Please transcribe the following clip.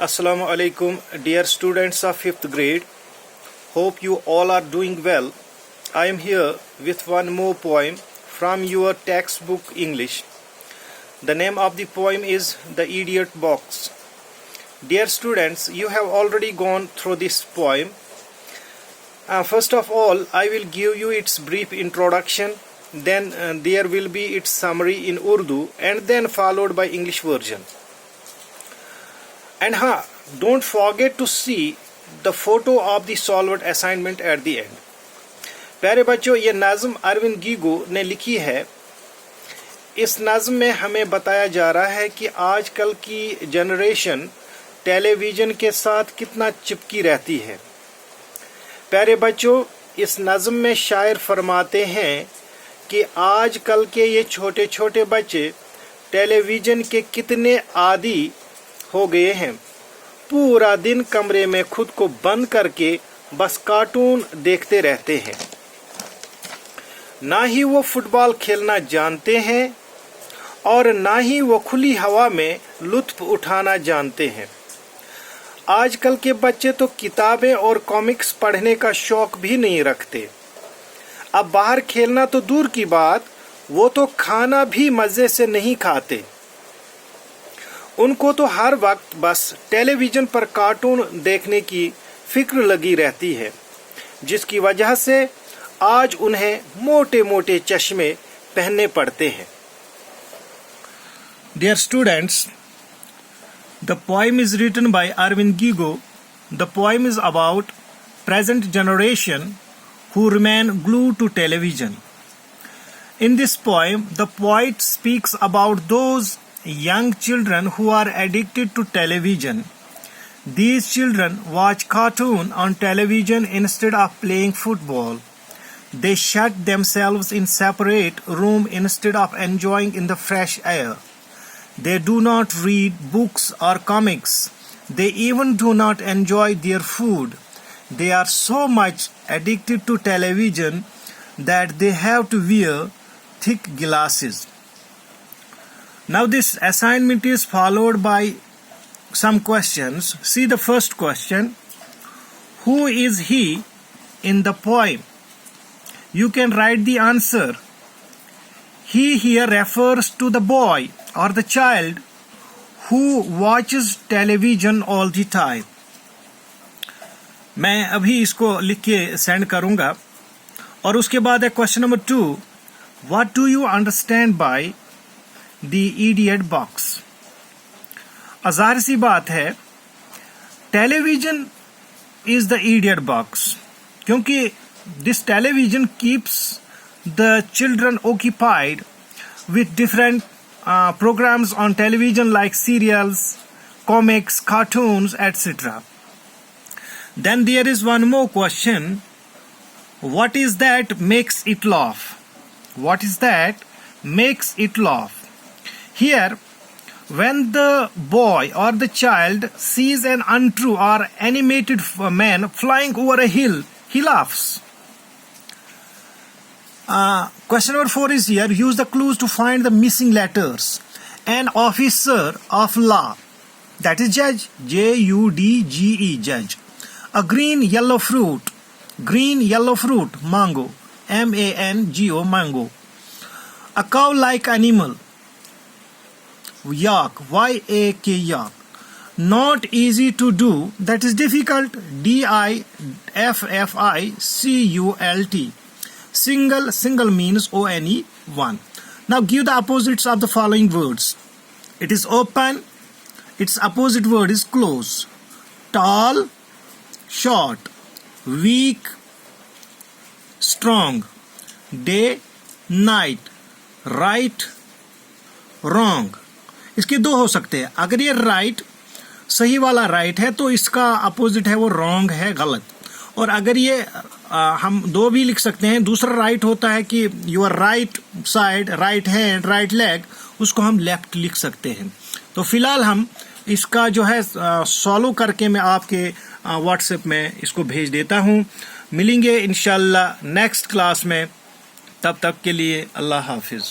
Assalamu alaikum, dear students of 5th grade. Hope you all are doing well. I am here with one more poem from your textbook English. The name of the poem is The Idiot Box. Dear students, you have already gone through this poem. First of all, I will give you its brief introduction. Then there will be its summary in Urdu and then followed by English version. And don't forget to see the photo of the solved assignment at the end. प्यारे बच्चों, ये नाज़म Arvind GIGO ने लिखी है. इस नाज़म में हमें बताया जा रहा है कि आजकल की जनरेशन टेलीविज़न के साथ कितना चिपकी रहती है. प्यारे बच्चों, इस नाज़म में शायर फरमाते हैं कि आजकल के ये छोटे छोटे बच्चे टेलीविज़न के कितने आदी हो गए हैं. पूरा दिन कमरे में खुद को बंद करके बस कार्टून देखते रहते हैं. ना ही वो फुटबॉल खेलना जानते हैं और ना ही वो खुली हवा में लुत्फ उठाना जानते हैं. आजकल के बच्चे तो किताबें और कॉमिक्स पढ़ने का शौक भी नहीं रखते. अब बाहर खेलना तो दूर की बात, वो तो खाना भी मज़े से नहीं खाते. उनको तो हर वक्त बस टेलीविज़न पर कार्टून देखने की फिक्र लगी रहती है, जिसकी वजह से आज उन्हें मोटे मोटे चश्मे पहनने पड़ते हैं. Dear students, the poem is written by Arvind Giggo. The poem is about present generation who remain glued to television. In this poem, the poet speaks about those young children who are addicted to television. These children watch cartoon on television instead of playing football. They shut themselves in separate room instead of enjoying in the fresh air. They do not read books or comics. They even do not enjoy their food. They are so much addicted to television that they have to wear thick glasses. Now this assignment is followed by some questions. See the first question. Who is he in the poem? You can write the answer. He here refers to the boy or the child who watches television all the time. मैं अभी इसको लिख के send करूंगा. और उसके बाद है question number 2. What do you understand by the idiot box? ज़ाहिर सी बात है, television is the idiot box, क्योंकि this television keeps the children occupied with different programs on television like serials, comics, cartoons, etc. Then there is one more question. What is that makes it laugh? What is that makes it laugh? Here, when the boy or the child sees an untrue or animated man flying over a hill, he laughs. Question number 4 is here. Use the clues to find the missing letters. An officer of law, that is judge, J-U-D-G-E, judge. A green yellow fruit, mango, M-A-N-G-O, mango. A cow-like animal, yak, Y-A-K, yak. Not easy to do, that is difficult, D-I-F-F-I-C-U-L-T. Single means O-N-E, one. Now give the opposites of the following words. It is open, its opposite word is close. Tall, short. Weak, strong. Day, night. Right, wrong. इसके दो हो सकते हैं. अगर ये right सही वाला right है तो इसका अपोजिट है वो रॉन्ग है, गलत. और अगर ये हम दो भी लिख सकते हैं. दूसरा राइट होता है कि your right side, right hand, right leg, उसको हम लेफ्ट लिख सकते हैं. तो फिलहाल हम इसका जो है सॉल्व करके मैं आपके व्हाट्सएप में इसको भेज देता हूँ. मिलेंगे इंशाल्लाह नेक्स्ट क्लास में. तब तक के लिए अल्लाह हाफिज़.